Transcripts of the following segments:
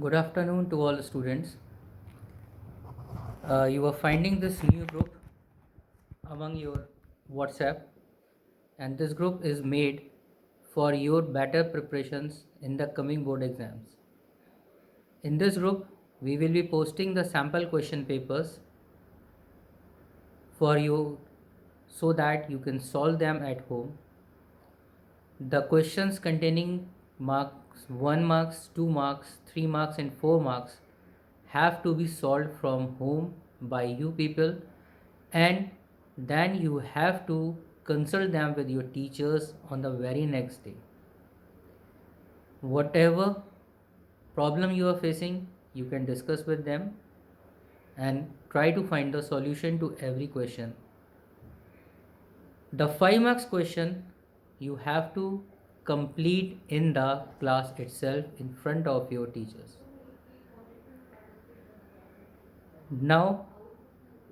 Good afternoon to all students. You are finding this new group among your WhatsApp, and this group is made for your better preparations in the coming board exams. In this group, we will be posting the sample question papers for you so that you can solve them at home. The questions containing marks 1 marks, 2 marks, 3 marks and 4 marks have to be solved from home by you people, and then you have to consult them with your teachers on the very next day. Whatever problem you are facing, you can discuss with them and try to find the solution to every question. The 5 marks question you have to complete in the class itself in front of your teachers. Now,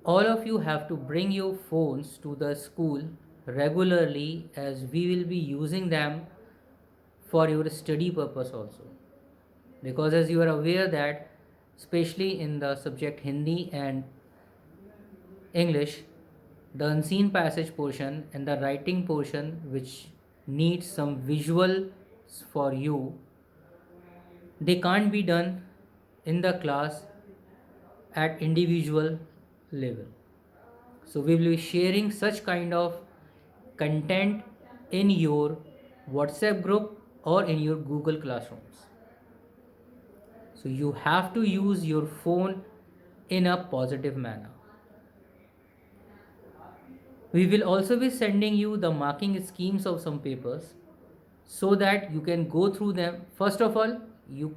all of you have to bring your phones to the school regularly, as we will be using them for your study purpose also. Because as you are aware that especially in the subject Hindi and English, the unseen passage portion and the writing portion which needs some visual for you, they can't be done in the class at individual level. So we will be sharing such kind of content in your WhatsApp group or in your Google Classrooms. So you have to use your phone in a positive manner. We will also be sending you the marking schemes of some papers so that you can go through them. First of all, you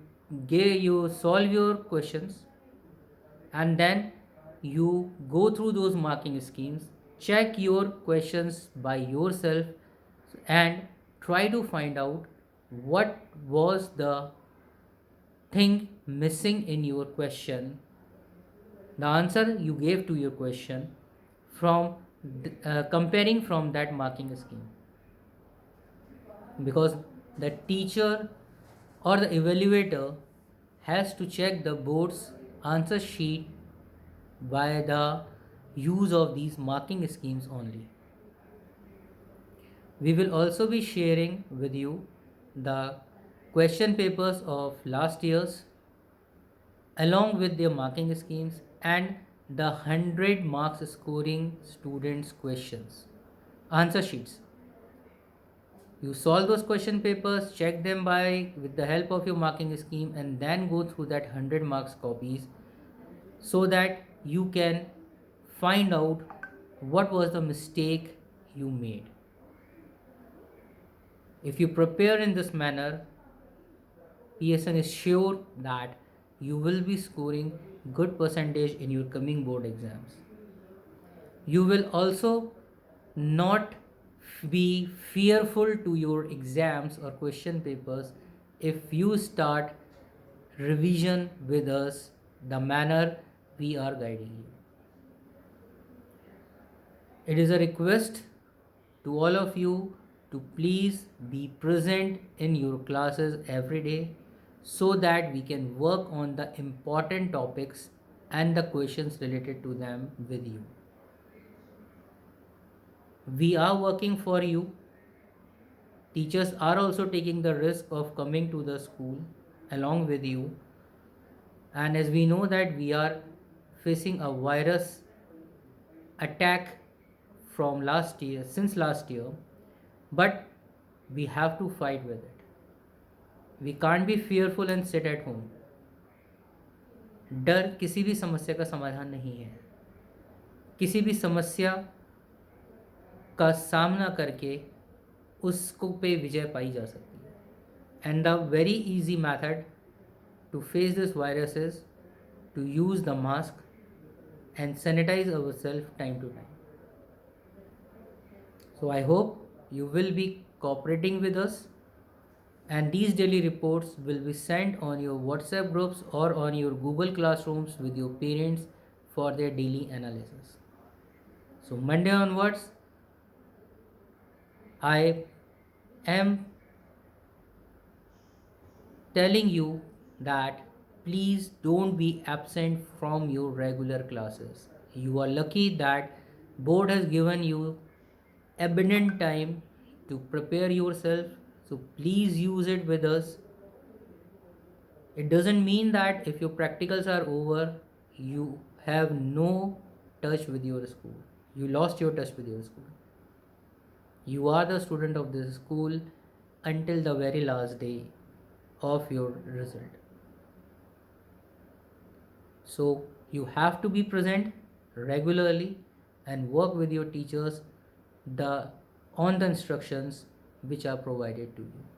solve your questions, and then you go through those marking schemes, check your questions by yourself, and try to find out what was the thing missing in your question, the answer you gave to your question, from comparing from that marking scheme. Because the teacher or the evaluator has to check the board's answer sheet by the use of these marking schemes only. We will also be sharing with you the question papers of last year's along with their marking schemes and the 100 marks scoring students questions answer sheets. You solve those question papers, check them by with the help of your marking scheme, and then go through that 100 marks copies so that you can find out what was the mistake you made. If you prepare in this manner, PSN is sure that you will be scoring good percentage in your coming board exams. You will also not be fearful to your exams or question papers if you start revision with us the manner we are guiding you. It is a request to all of you to please be present in your classes every day so that we can work on the important topics and the questions related to them with you. We are working for you. Teachers are also taking the risk of coming to the school along with you. And as we know that we are facing a virus attack from last year, since last year, but we have to fight with it. We can't be fearful and sit at home. डर किसी भी समस्या का समाधान नहीं है. किसी भी समस्या का सामना करके उसको पे विजय पाई जा सकती है. And the very easy method to face this virus is to use the mask and sanitize ourselves time to time. So I hope you will be cooperating with us, and these daily reports will be sent on your WhatsApp groups or on your Google Classrooms with your parents for their daily analysis. So Monday onwards, I am telling you that please don't be absent from your regular classes. You are lucky that board has given you abundant time to prepare yourself, so please use it with us. It doesn't mean that if your practicals are over, you have no touch with your school. You lost your touch with your school. You are the student of this school until the very last day of your result. So you have to be present regularly and work with your teachers the on the instructions which are provided to you.